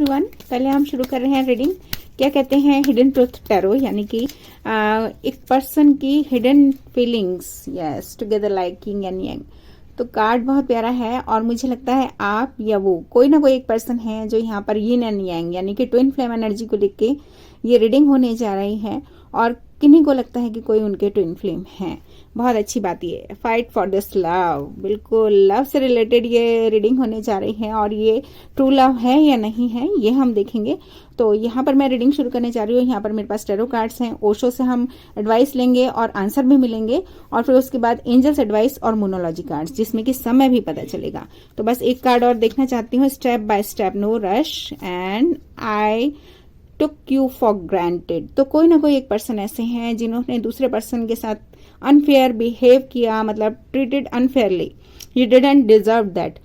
Everyone, पहले हम शुरू कर रहे हैं रीडिंग। क्या कहते हैं हिडन ट्रूथ टैरो, यानी कि एक पर्सन की hidden feelings, yes, together like yin and yang। तो कार्ड बहुत प्यारा है और मुझे लगता है आप या वो कोई ना कोई एक पर्सन है जो यहाँ पर यिन एंड yang यानी कि ट्विन फ्लेम एनर्जी को लेके ये रीडिंग होने जा रही है और किन्हीं को लगता है कि कोई उनके ट्विन फ्लेम है। बहुत अच्छी बात ये फाइट फॉर दिस लव, बिल्कुल लव से रिलेटेड ये रीडिंग होने जा रही है और ये ट्रू लव है या नहीं है ये हम देखेंगे। तो यहाँ पर मैं रीडिंग शुरू करने जा रही हूँ। यहाँ पर मेरे पास टैरो कार्ड्स हैं, ओशो से हम एडवाइस लेंगे और आंसर भी मिलेंगे और फिर उसके बाद एंजल्स एडवाइस और मोनोलॉजी कार्ड्स जिसमें कि समय भी पता चलेगा। तो बस एक कार्ड और देखना चाहती हूँ, step by step, no rush and I took you for granted. तो कोई ना कोई एक पर्सन ऐसे हैं जिन्होंने दूसरे पर्सन के साथ अनफेयर बिहेव किया, मतलब treated unfairly, you didn't deserve that.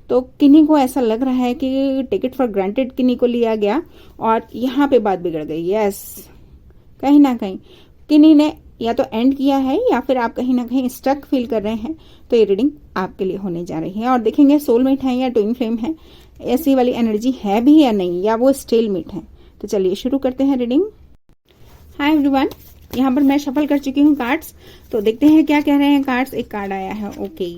तो किन्हीं को ऐसा लग रहा है कि टेक इट फॉर ग्रांटेड किन्हीं को लिया गया और यहाँ पे बात बिगड़ गई। यस, कहीं ना कहीं किन्हीं ने या तो एंड किया है या फिर आप कहीं ना कहीं स्टक फील कर रहे हैं। तो ये रीडिंग आपके लिए होने जा रही है और देखेंगे सोलमेट है या ट्विन फ्लेम है, ऐसी वाली एनर्जी है भी या नहीं, या वो स्टेलमेट है। तो चलिए शुरू करते हैं रीडिंग। हाय एवरीवन, यहाँ पर मैं शफल कर चुकी हूँ कार्ड्स। तो देखते हैं क्या कह रहे हैं कार्ड्स। एक कार्ड आया है, ओके,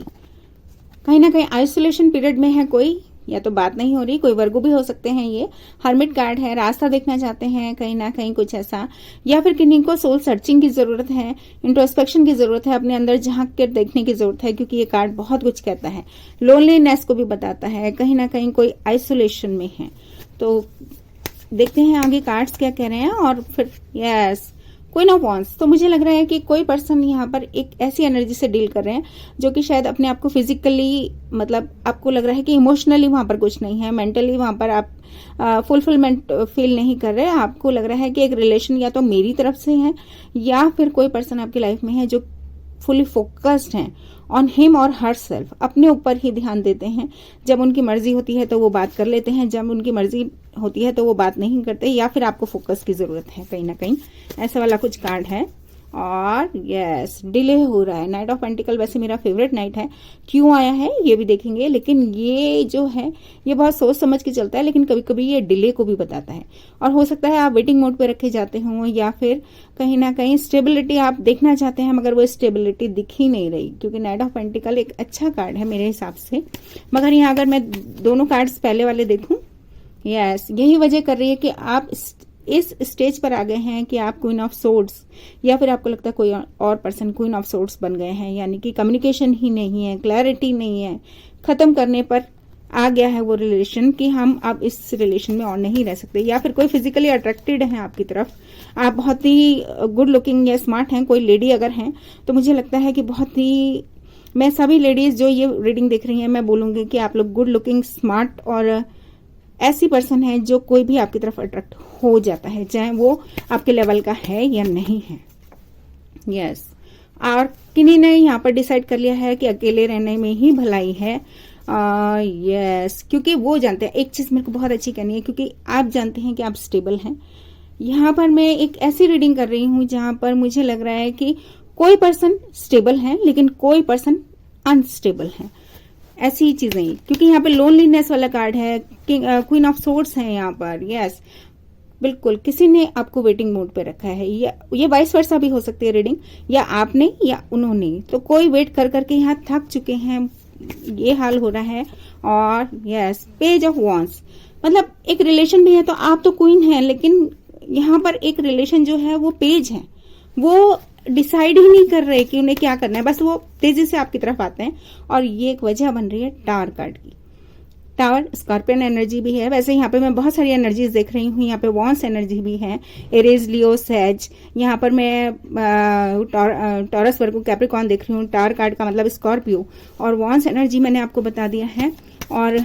कहीं ना कहीं आइसोलेशन पीरियड में है कोई, या तो बात नहीं हो रही, कोई वर्गो भी हो सकते हैं। ये हर्मिट कार्ड है, रास्ता देखना चाहते हैं कहीं ना कहीं कुछ ऐसा, या फिर किन्हीं को सोल सर्चिंग की जरूरत है, इंट्रोस्पेक्शन की जरूरत है, अपने अंदर झांक कर देखने की जरूरत है, क्योंकि ये कार्ड बहुत कुछ कहता है, लोनलीनेस को भी बताता है, कहीं ना कहीं कोई आइसोलेशन में है। तो देखते हैं आगे कार्ड्स क्या कह रहे हैं और फिर यस क्वीन ऑफ वांड्स। तो मुझे लग रहा है कि कोई पर्सन यहाँ पर एक ऐसी एनर्जी से डील कर रहे हैं जो कि शायद अपने आप को फिजिकली, मतलब आपको लग रहा है कि इमोशनली वहां पर कुछ नहीं है, मेंटली वहां पर आप फुलफिलमेंट फील नहीं कर रहे। आपको लग रहा है कि एक रिलेशन या तो मेरी तरफ से है या फिर कोई पर्सन आपकी लाइफ में है जो फुली फोकस्ड हैं ऑन हिम और हर सेल्फ, अपने ऊपर ही ध्यान देते हैं। जब उनकी मर्जी होती है तो वो बात कर लेते हैं, जब उनकी मर्जी होती है तो वो बात नहीं करते, या फिर आपको फोकस की जरूरत है कहीं ना कहीं, ऐसा वाला कुछ कार्ड है। और यस, डिले हो रहा है। नाइट ऑफ पेंटिकल वैसे मेरा फेवरेट नाइट है, क्यों आया है ये भी देखेंगे, लेकिन ये जो है ये बहुत सोच समझ के चलता है, लेकिन कभी कभी ये डिले को भी बताता है। और हो सकता है आप वेटिंग मोड पे रखे जाते हो या फिर कहीं ना कहीं स्टेबिलिटी आप देखना चाहते हैं मगर वो स्टेबिलिटी दिख ही नहीं रही, क्योंकि नाइट ऑफ पेंटिकल एक अच्छा कार्ड है मेरे हिसाब से। मगर यहाँ अगर मैं दोनों कार्ड्स पहले वाले देखूं, यस, यही वजह कर रही है कि आप इस स्टेज पर आ गए हैं कि आप क्वीन ऑफ सोर्ड्स, या फिर आपको लगता है कोई और पर्सन क्वीन ऑफ सोर्ड्स बन गए हैं, यानी कि कम्युनिकेशन ही नहीं है, क्लैरिटी नहीं है, खत्म करने पर आ गया है वो रिलेशन कि हम अब इस रिलेशन में और नहीं रह सकते, या फिर कोई फिजिकली अट्रैक्टेड है आपकी तरफ, आप बहुत ही गुड लुकिंग या स्मार्ट हैं, कोई लेडी अगर हैं तो मुझे लगता है कि बहुत ही, मैं सभी लेडीज जो ये रीडिंग देख रही हैं मैं बोलूंगी कि आप लोग गुड लुकिंग, स्मार्ट और ऐसी पर्सन है जो कोई भी आपकी तरफ अट्रैक्ट हो जाता है, चाहे वो आपके लेवल का है या नहीं है। यस, और किन्हीं ने यहाँ पर डिसाइड कर लिया है कि अकेले रहने में ही भलाई है। यस, क्योंकि वो जानते हैं, एक चीज मेरे को बहुत अच्छी कहनी है, क्योंकि आप जानते हैं कि आप स्टेबल हैं। यहाँ पर मैं एक ऐसी रीडिंग कर रही हूँ जहां पर मुझे लग रहा है कि कोई पर्सन स्टेबल है लेकिन कोई पर्सन अनस्टेबल है, ऐसी चीजें, क्योंकि यहाँ पे लोनलीनेस वाला कार्ड है, क्वीन ऑफ सोर्ड्स है यहाँ पर। यस, बिल्कुल किसी ने आपको वेटिंग मोड पे रखा है, या ये वाइस वर्सा भी हो सकती है रीडिंग, या आपने या उन्होंने, तो कोई वेट कर करके यहाँ थक चुके हैं, ये हाल हो रहा है। और यस, पेज ऑफ वॉन्ड्स, मतलब एक रिलेशन भी है तो आप तो क्वीन है, लेकिन यहाँ पर एक रिलेशन जो है वो पेज है, वो डिसाइड ही नहीं कर रहे कि उन्हें क्या करना है, बस वो तेजी से आपकी तरफ आते हैं। और ये एक वजह बन रही है टावर कार्ड की। टावर स्कॉर्पियन एनर्जी भी है, वैसे यहाँ पे मैं बहुत सारी एनर्जीज देख रही हूँ। यहाँ पे वॉन्स एनर्जी भी है, एरीज, लियो, सैज। यहाँ पर मैं टॉरस, वर्गो, कैप्रिकॉर्न देख रही हूँ। टावर कार्ड का मतलब स्कॉर्पियो, और वॉन्स एनर्जी मैंने आपको बता दिया है। और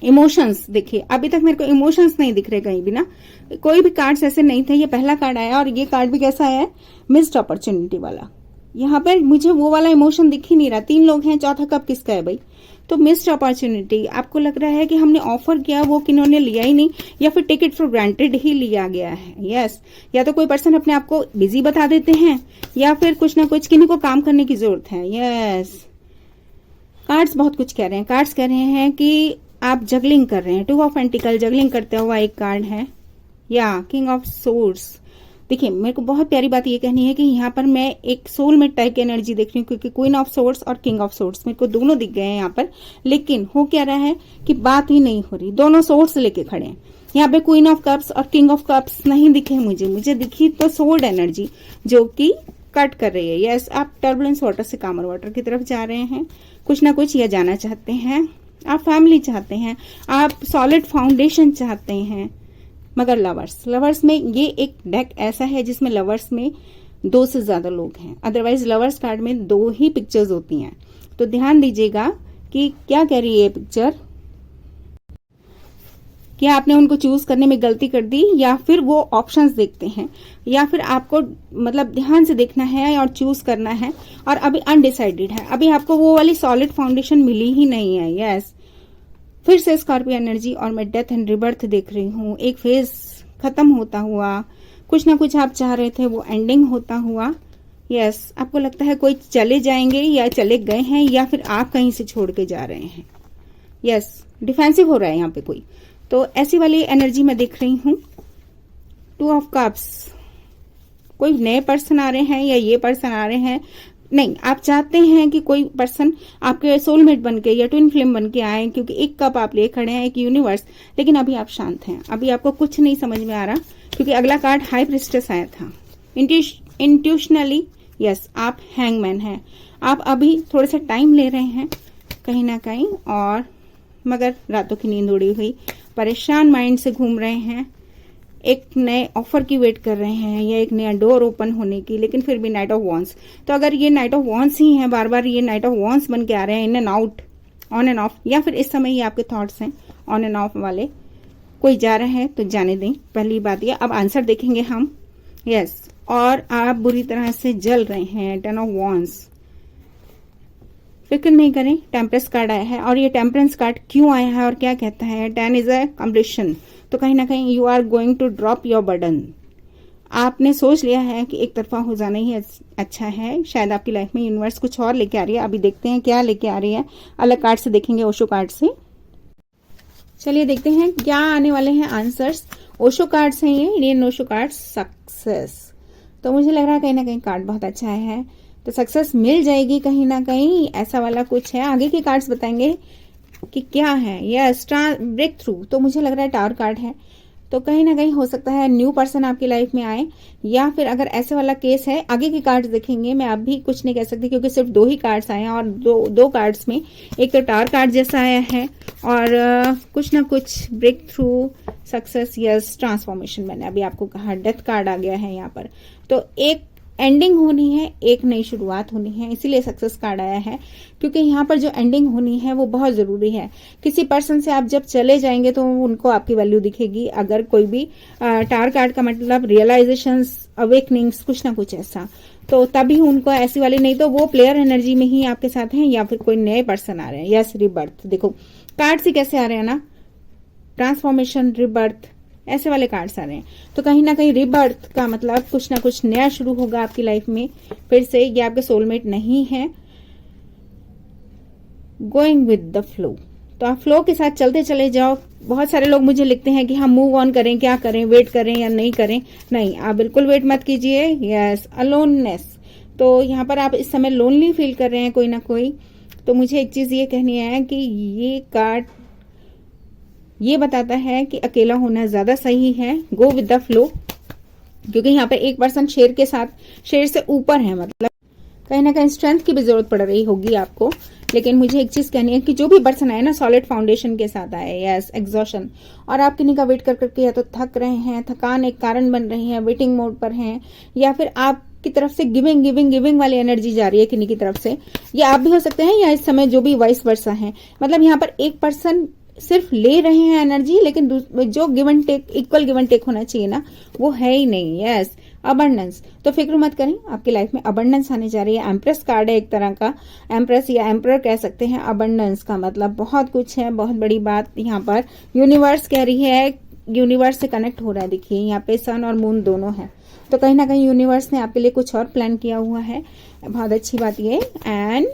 इमोशंस देखिए, अभी तक मेरे को इमोशंस नहीं दिख रहे कहीं भी ना, कोई भी कार्ड्स ऐसे नहीं थे। ये पहला कार्ड आया और ये कार्ड भी कैसा है, मिस्ड अपॉर्चुनिटी वाला। यहाँ पर मुझे वो वाला इमोशन दिख ही नहीं रहा। 3 लोग हैं, चौथा कप किसका है भाई? तो मिस्ड अपॉर्चुनिटी, आपको लग रहा है कि हमने ऑफर किया वो किन्होंने लिया ही नहीं, या फिर टेक इट फॉर ग्रांटेड ही लिया गया है। यस, या तो कोई पर्सन अपने आप को बिजी बता देते हैं, या फिर कुछ ना कुछ किन्हीं को काम करने की जरूरत है। यस, कार्ड्स बहुत कुछ कह रहे हैं। कार्ड्स कह रहे हैं कि आप जगलिंग कर रहे हैं, 2 ऑफ पेंटिकल जगलिंग करते हुआ एक कार्ड है, या किंग ऑफ सोर्ड्स। देखिए मेरे को बहुत प्यारी बात ये कहनी है कि यहाँ पर मैं एक सोलमेट टाइप की एनर्जी देख रही हूँ, क्योंकि क्वीन ऑफ सोर्ड्स और किंग ऑफ सोर्ड्स मेरे को दोनों दिख गए हैं यहाँ पर। लेकिन हो क्या रहा है कि बात ही नहीं हो रही, दोनों सोर्ड्स लेके खड़े हैं। यहाँ पे क्वीन ऑफ कप्स और किंग ऑफ कप्स नहीं दिखे मुझे दिखी तो सोर्ड एनर्जी जो कि कट कर रही है। यस, आप टर्बुलेंस वाटर से कामर वाटर की तरफ जा रहे हैं, कुछ ना कुछ या जाना चाहते हैं, आप फैमिली चाहते हैं, आप सॉलिड फाउंडेशन चाहते हैं। मगर लवर्स में ये एक डेक ऐसा है जिसमें लवर्स में 2 से ज्यादा लोग हैं, अदरवाइज लवर्स कार्ड में 2 ही पिक्चर्स होती हैं। तो ध्यान दीजिएगा कि क्या कह रही है पिक्चर, क्या आपने उनको चूज करने में गलती कर दी, या फिर वो ऑप्शंस देखते हैं, या फिर आपको मतलब ध्यान से देखना है और चूज करना है, और अभी अनडिसाइडेड है, अभी आपको वो वाली सॉलिड फाउंडेशन मिली ही नहीं है। यस, फिर से स्कॉर्पियो एनर्जी, और मैं डेथ एंड रिबर्थ देख रही हूँ। एक फेज खत्म होता हुआ, कुछ ना कुछ आप चाह रहे थे वो एंडिंग होता हुआ। यस, आपको लगता है कोई चले जाएंगे या चले गए हैं, या फिर आप कहीं से छोड़ के जा रहे हैं। यस, डिफेंसिव हो रहा है यहाँ पे कोई, तो ऐसी वाली एनर्जी मैं देख रही हूँ। 2 ऑफ कप्स, कोई नए पर्सन आ रहे हैं या ये पर्सन आ रहे हैं, नहीं, आप चाहते हैं कि कोई पर्सन आपके सोलमेट बनके या ट्विन फ्लेम बनके आए, क्योंकि एक कप आप ले खड़े हैं, एक यूनिवर्स। लेकिन अभी आप शांत हैं, अभी आपको कुछ नहीं समझ में आ रहा, क्योंकि अगला कार्ड हाई प्रिस्टेस आया था। इंट्यूशनली यस, आप हैंगमैन हैं, आप अभी थोड़ा सा टाइम ले रहे हैं कहीं ना कहीं, और मगर रातों की नींद उड़ी हुई, परेशान माइंड से घूम रहे हैं, एक नए ऑफर की वेट कर रहे हैं या एक नया डोर ओपन होने की। लेकिन फिर भी नाइट ऑफ वॉन्स, तो अगर ये नाइट ऑफ वॉन्स ही है, बार बार ये नाइट ऑफ वॉन्स बन के आ रहे हैं, in and out, on end of, या फिर इस समय ये आपके थॉट्स हैं ऑन एंड ऑफ वाले, कोई जा रहा है तो जाने दें, पहली बात ये। अब आंसर देखेंगे हम। यस, और आप बुरी तरह से जल रहे हैं, 10 ऑफ वॉन्स, फिक्र नहीं करें, टेम्परेंस कार्ड आया है, और ये टेम्परेंस कार्ड क्यों आया है और क्या कहता है, 10 इज अ कंप्लीशन। तो कहीं ना कहीं you are going to drop your burden, आपने सोच लिया है कि एक तरफा हो जाना ही अच्छा है। शायद आपकी लाइफ में यूनिवर्स कुछ और लेके आ रही है, अभी देखते हैं क्या लेके आ रही है, अलग कार्ड से देखेंगे, ओशो कार्ड से। चलिए देखते हैं क्या आने वाले हैं आंसर्स। ओशो कार्ड हैं ये, इंडियन ओशो कार्ड, सक्सेस। तो मुझे लग रहा है कहीं ना कहीं कार्ड बहुत अच्छा है, तो सक्सेस मिल जाएगी कहीं ना कहीं, ऐसा वाला कुछ है। आगे के कार्ड्स बताएंगे कि क्या है। यस, ब्रेक थ्रू, तो मुझे लग रहा है टावर कार्ड है, तो कहीं ना कहीं हो सकता है न्यू पर्सन आपकी लाइफ में आए, या फिर अगर ऐसे वाला केस है, आगे के कार्ड्स देखेंगे, मैं अभी कुछ नहीं कह सकती क्योंकि सिर्फ 2 ही कार्ड्स आए हैं, और दो कार्ड्स में एक तो टावर कार्ड जैसा आया है, और कुछ ना कुछ breakthrough, success, yes, transformation. मैंने अभी आपको कहा डेथ कार्ड आ गया है यहाँ पर, तो एक एंडिंग होनी है, एक नई शुरुआत होनी है, इसीलिए सक्सेस कार्ड आया है, क्योंकि यहाँ पर जो एंडिंग होनी है वो बहुत जरूरी है। किसी पर्सन से आप जब चले जाएंगे तो उनको आपकी वैल्यू दिखेगी, अगर कोई भी टावर कार्ड का मतलब रियलाइजेशंस, अवेकनिंग्स, कुछ ना कुछ ऐसा, तो तभी उनको ऐसी वाली, नहीं तो वो प्लेयर एनर्जी में ही आपके साथ हैं, या फिर कोई नए पर्सन आ रहे हैं। यस, रिबर्थ, देखो कार्ड से कैसे आ रहे हैं ना, ट्रांसफॉर्मेशन, रिबर्थ, ऐसे वाले कार्ड्स आ रहे हैं, तो कहीं ना कहीं रिबर्थ का मतलब कुछ ना कुछ नया शुरू होगा आपकी लाइफ में फिर से। ये आपके सोलमेट नहीं है, गोइंग विद द फ्लो, तो आप फ्लो के साथ चलते चले जाओ। बहुत सारे लोग मुझे लिखते हैं कि हम मूव ऑन करें, क्या करें, वेट करें या नहीं करें। नहीं, आप बिल्कुल वेट मत कीजिए। यस, अलोननेस, तो यहाँ पर आप इस समय लोनली फील कर रहे हैं कोई ना कोई, तो मुझे एक चीज ये कहनी है कि ये कार्ड ये बताता है कि अकेला होना ज्यादा सही है, गो विद द फ्लो, क्योंकि यहाँ पे एक पर्सन शेर के साथ, शेर से ऊपर है, मतलब कहीं ना कहीं स्ट्रेंथ की भी जरूरत पड़ रही होगी आपको। लेकिन मुझे एक चीज कहनी है कि जो भी पर्सन आए ना, सॉलिड फाउंडेशन के साथ आए। यस, एग्जॉशन, और आप किन्हीं का वेट कर करके या तो थक रहे हैं, थकान एक कारण बन रही है, वेटिंग मोड पर हैं, या फिर आप की तरफ से गिविंग वाली एनर्जी जा रही है किन्हीं की तरफ से, या आप भी हो सकते हैं, या इस समय जो भी वाइस वर्सा है, मतलब यहाँ पर एक पर्सन सिर्फ ले रहे हैं एनर्जी, लेकिन जो give and take, equal give and take होना चाहिए ना, वो है ही नहीं। यस, अबंडेंस, तो फिक्र मत करें, आपकी लाइफ में अबंडेंस आने जा रही है। एम्प्रेस कार्ड है एक तरह का, एम्प्रेस या एम्परर कह सकते हैं। अबंडेंस का मतलब बहुत कुछ है, बहुत बड़ी बात यहाँ पर यूनिवर्स कह रही है, यूनिवर्स से कनेक्ट हो रहा है। देखिए यहाँ पे सन और मून दोनों है, तो कहीं ना कहीं यूनिवर्स ने आपके लिए कुछ और प्लान किया हुआ है, बहुत अच्छी बात ये। And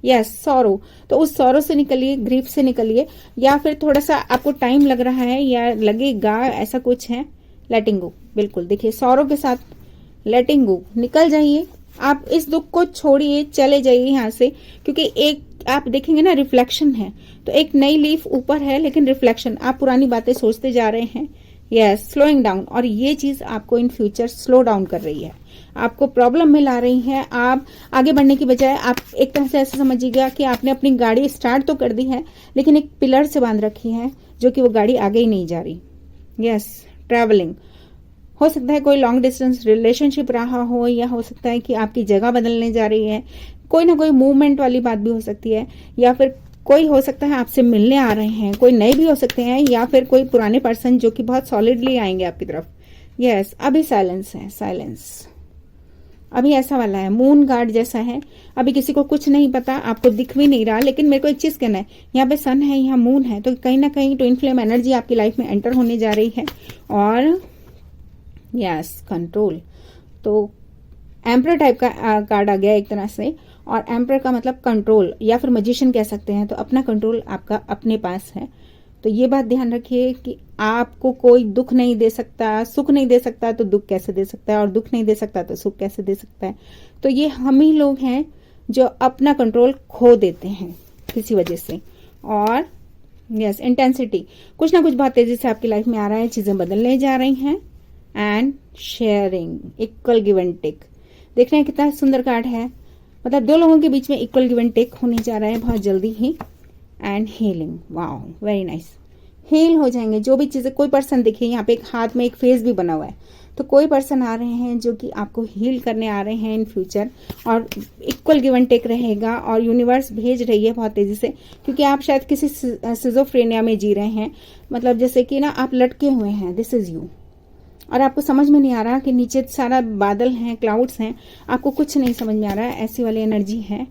yes, sorrow. तो उस सॉरो से निकलिए, ग्रीफ से निकलिए, या फिर थोड़ा सा आपको टाइम लग रहा है या लगेगा, ऐसा कुछ है, लेटिंग गो। बिल्कुल, देखिए सॉरो के साथ लेटिंग गो, निकल जाइए। आप इस दुख को छोड़िए, चले जाइए यहाँ से, क्योंकि एक आप देखेंगे ना, रिफ्लेक्शन है, तो एक नई लीफ ऊपर है, लेकिन रिफ्लेक्शन, आप पुरानी बातें सोचते जा रहे हैं। यस, स्लोइंग डाउन, और ये चीज आपको इन फ्यूचर स्लो डाउन कर रही है, आपको प्रॉब्लम में ला रही है। आप आगे बढ़ने की बजाय आप एक तरह से ऐसा समझिएगा कि आपने अपनी गाड़ी स्टार्ट तो कर दी है, लेकिन एक पिलर से बांध रखी है, जो कि वो गाड़ी आगे ही नहीं जा रही। यस, ट्रैवलिंग हो सकता है, कोई लॉन्ग डिस्टेंस रिलेशनशिप रहा हो, या हो सकता है कि आपकी जगह बदलने जा रही है, कोई ना कोई मूवमेंट वाली बात भी हो सकती है, या फिर कोई हो सकता है आपसे मिलने आ रहे हैं, कोई नए भी हो सकते हैं, या फिर कोई पुराने पर्सन जो कि बहुत सॉलिडली आएंगे आपकी तरफ। यस, अभी साइलेंस है, साइलेंस अभी ऐसा वाला है, मून गार्ड जैसा है। अभी किसी को कुछ नहीं पता, आपको दिख भी नहीं रहा, लेकिन मेरे को एक चीज कहना है, यहाँ पे सन है, यहाँ मून है, तो कहीं ना कहीं ट्विन फ्लेम एनर्जी आपकी लाइफ में एंटर होने जा रही है। और यस, कंट्रोल, तो एम्पर टाइप का कार्ड आ गया एक तरह से, और एम्पर का मतलब कंट्रोल, या फिर मजिशियन कह सकते हैं, तो अपना कंट्रोल आपका अपने पास है। तो ये बात ध्यान रखिए कि आपको कोई दुख नहीं दे सकता, सुख नहीं दे सकता तो दुख कैसे दे सकता है, और दुख नहीं दे सकता तो सुख कैसे दे सकता है। तो ये हम ही लोग हैं जो अपना कंट्रोल खो देते हैं किसी वजह से। और यस, इंटेंसिटी, कुछ ना कुछ बहुत तेजी से आपकी लाइफ में आ रहा है, चीजें बदलने जा रही हैं। And sharing, equal give and take, देख रहे हैं कितना सुंदर कार्ड है, मतलब दो लोगों के बीच में इक्वल गिव एंड टेक होने जा रहा है बहुत जल्दी ही। And healing, wow, very nice, heal हो जाएंगे जो भी चीजें। कोई पर्सन देखिए, यहाँ पे एक हाथ में एक फेस भी बना हुआ है, तो कोई पर्सन आ रहे हैं जो कि आपको हील करने आ रहे हैं इन फ्यूचर, और इक्वल गिव एंड टेक रहेगा, और यूनिवर्स भेज रही है बहुत तेजी से, क्योंकि आप शायद किसी सिजोफ्रेनिया में जी रहे हैं, मतलब जैसे कि ना आप लटके हुए हैं, दिस इज यू, और आपको समझ में नहीं आ रहा कि नीचे सारा बादल हैं, क्लाउड्स हैं, आपको कुछ नहीं समझ में आ रहा है, ऐसी वाली एनर्जी है।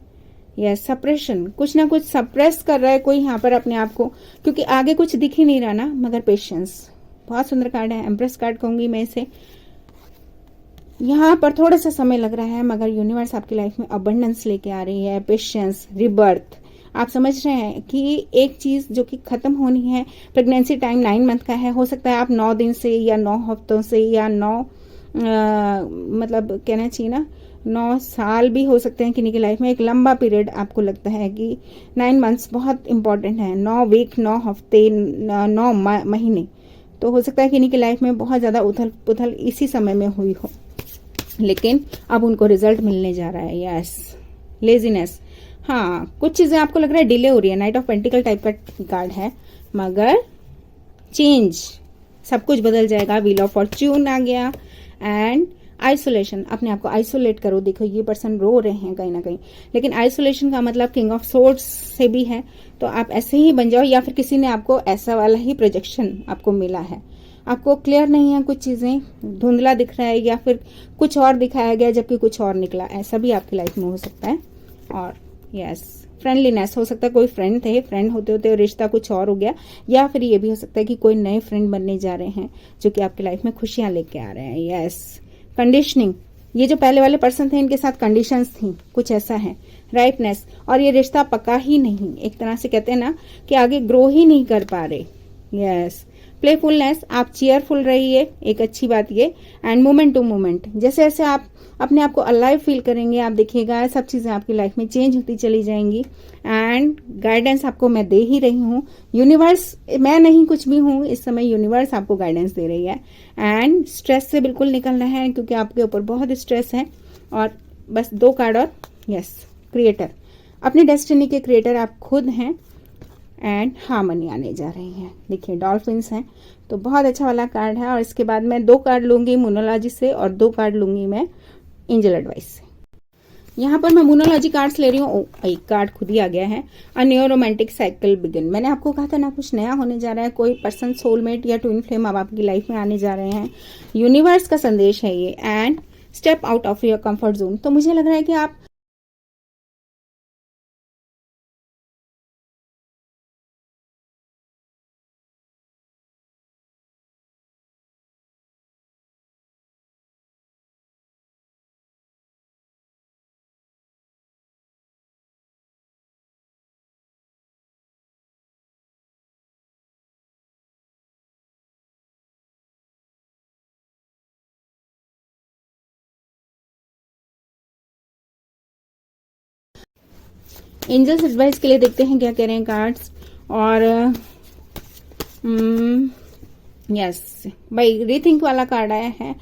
यस, सप्रेशन, कुछ ना कुछ सप्रेस कर रहा है कोई यहाँ पर अपने आप को, क्योंकि आगे कुछ दिख ही नहीं रहा ना। मगर पेशेंस, बहुत सुंदर कार्ड है, एम्प्रेस कार्ड कहूंगी मैं इसे। यहाँ पर थोड़ा सा समय लग रहा है, मगर यूनिवर्स आपकी लाइफ में अबंडेंस लेके आ रही है, पेशेंस, रिबर्थ। आप समझ रहे हैं कि एक चीज जो कि खत्म होनी है, प्रेगनेंसी टाइम 9 मंथ का है, हो सकता है आप 9 दिन से या 9 हफ्तों से या 9 मतलब कहना चाहिए ना 9 साल भी हो सकते हैं किन्हीं की लाइफ में, एक लंबा पीरियड आपको लगता है कि 9 मंथ्स बहुत इंपॉर्टेंट है, 9 वीक, 9 हफ्ते, 9 महीने, तो हो सकता है किन्हीं की लाइफ में बहुत ज्यादा उथल पुथल इसी समय में हुई हो, लेकिन अब उनको रिजल्ट मिलने जा रहा है। यस, लेजीनेस, हाँ कुछ चीजें आपको लग रहा है डिले हो रही है, नाइट ऑफ पेंटिकल टाइप का कार्ड है, मगर चेंज, सब कुछ बदल जाएगा। व्हील ऑफ फॉर्च्यून आ गया। एंड आइसोलेशन, अपने आप को आइसोलेट करो। देखो ये पर्सन रो रहे हैं कहीं ना कहीं, लेकिन आइसोलेशन का मतलब किंग ऑफ सोर्ड्स से भी है, तो आप ऐसे ही बन जाओ, या फिर किसी ने आपको ऐसा वाला ही प्रोजेक्शन आपको मिला है, आपको क्लियर नहीं है, कुछ चीजें धुंधला दिख रहा है, या फिर कुछ और दिखाया गया जबकि कुछ और निकला, ऐसा भी आपकी लाइफ में हो सकता है। और यस, फ्रेंडलीनेस, हो सकता है कोई फ्रेंड थे, फ्रेंड होते होते रिश्ता कुछ और हो गया, या फिर ये भी हो सकता है कि कोई नए फ्रेंड बनने जा रहे हैं जो कि आपकी लाइफ में खुशियां लेके आ रहे हैं। यस, कंडीशनिंग, ये जो पहले वाले पर्सन थे इनके साथ कंडीशंस थी, कुछ ऐसा है। राइटनेस, और ये रिश्ता पका ही नहीं, एक तरह से कहते हैं ना कि आगे ग्रो ही नहीं कर पा रहे। यस, प्लेफुलनेस, आप चेयरफुल रहिए, एक अच्छी बात ये। एंड मोमेंट टू मोमेंट, जैसे जैसे आप अपने आप को अलाइव फील करेंगे, आप देखिएगा सब चीजें आपकी लाइफ में चेंज होती चली जाएंगी। एंड गाइडेंस आपको मैं दे ही रही हूँ, यूनिवर्स, मैं नहीं कुछ भी हूँ इस समय, यूनिवर्स आपको गाइडेंस दे रही है। एंड स्ट्रेस से बिल्कुल निकलना है, क्योंकि आपके ऊपर बहुत स्ट्रेस है। और बस 2 कार्ड और, यस, क्रिएटर, अपनी डेस्टिनी के क्रिएटर आप खुद हैं। एंड हार्मनी आने जा रही है, देखिए डॉल्फिन्स हैं, तो बहुत अच्छा वाला कार्ड है। और इसके बाद मैं 2 कार्ड लूंगी मोनोलॉजी से, और 2 कार्ड लूंगी मैं एंजल एडवाइस से। यहाँ पर मैं मोनोलॉजी कार्ड्स ले रही हूँ। एक कार्ड खुद ही आ गया है, a new romantic cycle begin. मैंने आपको कहा था ना कुछ नया होने जा रहा है, कोई पर्सन, सोलमेट या ट्विन फ्लेम अब आपकी लाइफ में आने जा रहे हैं, यूनिवर्स का संदेश है ये। And step out of your comfort zone, तो मुझे लग रहा है कि आप एंजल्स एडवाइस के लिए देखते हैं क्या कह रहे हैं कार्ड्स। और यस भाई रीथिंक वाला कार्ड आया है।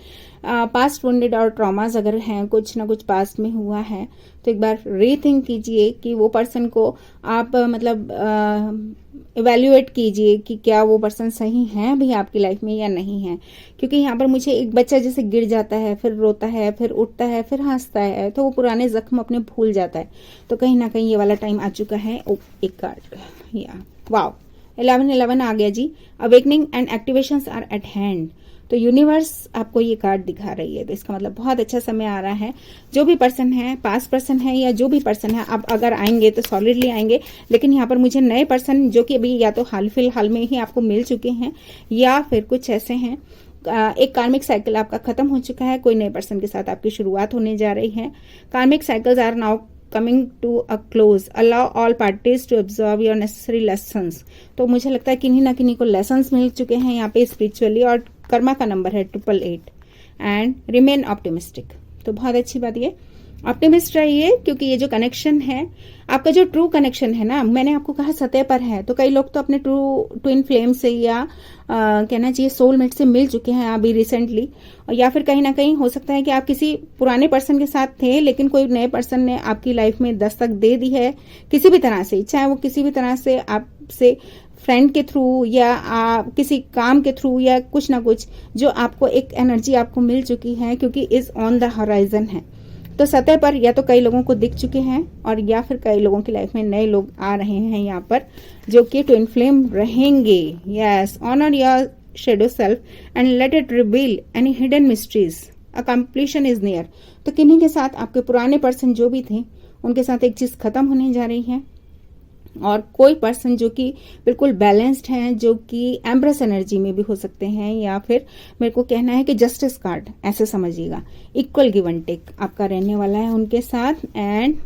पास्ट वुंडेड और ट्रॉमास अगर हैं, कुछ ना कुछ पास्ट में हुआ है, तो एक बार रीथिंक कीजिए कि वो पर्सन को आप मतलब इवेल्युएट कीजिए कि क्या वो पर्सन सही है भी आपकी लाइफ में या नहीं है। क्योंकि यहाँ पर मुझे एक बच्चा जैसे गिर जाता है, फिर रोता है, फिर उठता है, फिर हंसता है, तो वो पुराने जख्म अपने भूल जाता है। तो कहीं ना कहीं ये वाला टाइम आ चुका है। एक कार्ड या वाओ 1111 आ गया जी। Awakening and activations are at hand. तो यूनिवर्स आपको ये कार्ड दिखा रही है, तो इसका मतलब बहुत अच्छा समय आ रहा है। जो भी पर्सन है, पास्ट पर्सन है या जो भी पर्सन है, आप अगर आएंगे तो सॉलिडली आएंगे। लेकिन यहाँ पर मुझे नए पर्सन जो कि अभी या तो हाल फिलहाल में ही आपको मिल चुके हैं या फिर कुछ ऐसे हैं, एक कार्मिक साइकिल आपका खत्म हो चुका है, कोई नए पर्सन के साथ आपकी शुरुआत होने जा रही है। Karmic cycles are now coming to a close. Allow all parties to absorb your necessary lessons. तो मुझे लगता है किन्हीं ना किन्हीं को लेसन्स मिल चुके हैं यहाँ पे स्पिरिचुअली। और कर्मा का नंबर है 888 एंड रिमेन ऑप्टिमिस्टिक। तो बहुत अच्छी बात ये, ऑप्टिमिस्ट रहिए, क्योंकि ये जो कनेक्शन है आपका, जो ट्रू कनेक्शन है ना, मैंने आपको कहा सतह पर है। तो कई लोग तो अपने ट्विन फ्लेम से या कहना चाहिए सोलमेट से मिल चुके हैं अभी रिसेंटली, या फिर कहीं ना कहीं हो सकता है कि आप किसी पुराने पर्सन के साथ थे, लेकिन कोई नए पर्सन ने आपकी लाइफ में दस्तक दे दी है किसी भी तरह से, चाहे वो किसी भी तरह से आपसे फ्रेंड के थ्रू या किसी काम के थ्रू या कुछ ना कुछ, जो आपको एक एनर्जी आपको मिल चुकी है, क्योंकि इज ऑन द हॉराइजन है। तो सतह पर या तो कई लोगों को दिख चुके हैं और या फिर कई लोगों की लाइफ में नए लोग आ रहे हैं यहाँ पर, जो कि ट्विन फ्लेम रहेंगे। Yes, honour your shadow self and let it reveal any hidden mysteries, a completion is near. तो किन्हीं के साथ आपके पुराने पर्सन जो भी थे, उनके साथ एक चीज खत्म होने जा रही है। और कोई पर्सन जो कि बिल्कुल बैलेंस्ड हैं, जो कि एम्ब्रेस एनर्जी में भी हो सकते हैं, या फिर मेरे को कहना है कि जस्टिस कार्ड ऐसे समझिएगा, इक्वल गिव एंड टेक आपका रहने वाला है उनके साथ। And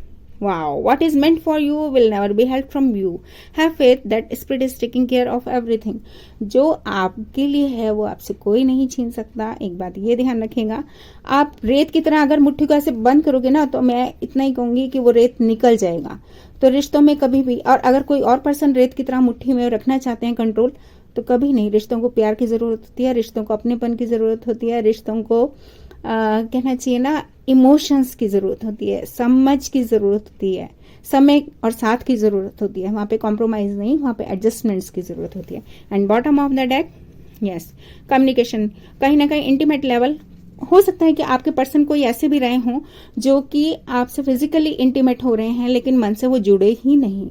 wow, what is meant for you will never be held from you, have faith that spirit is taking care of everything. जो आपके लिए है वो आपसे कोई नहीं छीन सकता, एक बात ये ध्यान रखिएगा। आप रेत की तरह अगर मुट्ठी को ऐसे बंद करोगे ना, तो मैं इतना ही कहूंगी कि वो रेत निकल जाएगा। तो रिश्तों में कभी भी, और अगर कोई और पर्सन रेत की तरह मुट्ठी में रखना चाहते हैं कंट्रोल, तो कभी नहीं। रिश्तों को प्यार की जरूरत होती है, रिश्तों को अपनेपन की जरूरत होती है, रिश्तों को कहना चाहिए ना इमोशंस की जरूरत होती है, समझ की जरूरत होती है, समय और साथ की जरूरत होती है। वहां पे कॉम्प्रोमाइज नहीं, वहां पे एडजस्टमेंट्स की जरूरत होती है। And bottom of the deck, yes, communication, कहीं ना कहीं इंटीमेट लेवल हो सकता है कि आपके पर्सन कोई ऐसे भी रहे हों जो कि आपसे फिजिकली इंटीमेट हो रहे हैं, लेकिन मन से वो जुड़े ही नहीं,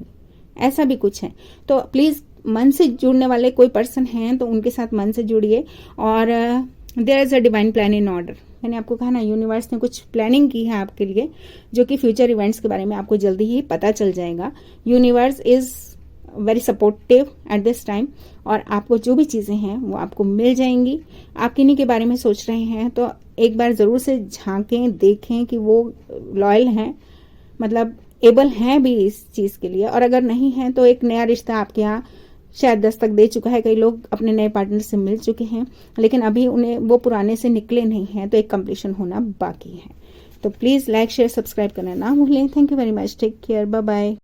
ऐसा भी कुछ है। तो प्लीज मन से जुड़ने वाले कोई पर्सन हैं तो उनके साथ मन से जुड़िए। और there is a divine plan in order. मैंने आपको कहा ना, यूनिवर्स ने कुछ प्लानिंग की है आपके लिए, जो कि फ्यूचर इवेंट्स के बारे में आपको जल्दी ही पता चल जाएगा। Universe is very supportive at this time, और आपको जो भी चीजें हैं वो आपको मिल जाएंगी। आप किन्हीं के बारे में सोच रहे हैं तो एक बार जरूर से झांकें, देखें कि वो लॉयल हैं, मतलब एबल हैं भी इस चीज के लिए। और अगर नहीं है तो एक नया रिश्ता आपके यहाँ शायद दस्तक दे चुका है। कई लोग अपने नए पार्टनर से मिल चुके हैं, लेकिन अभी उन्हें वो पुराने से निकले नहीं हैं, तो एक कंप्लीशन होना बाकी है। तो प्लीज लाइक शेयर सब्सक्राइब करना ना भूलें। Thank you very much, take care, bye bye.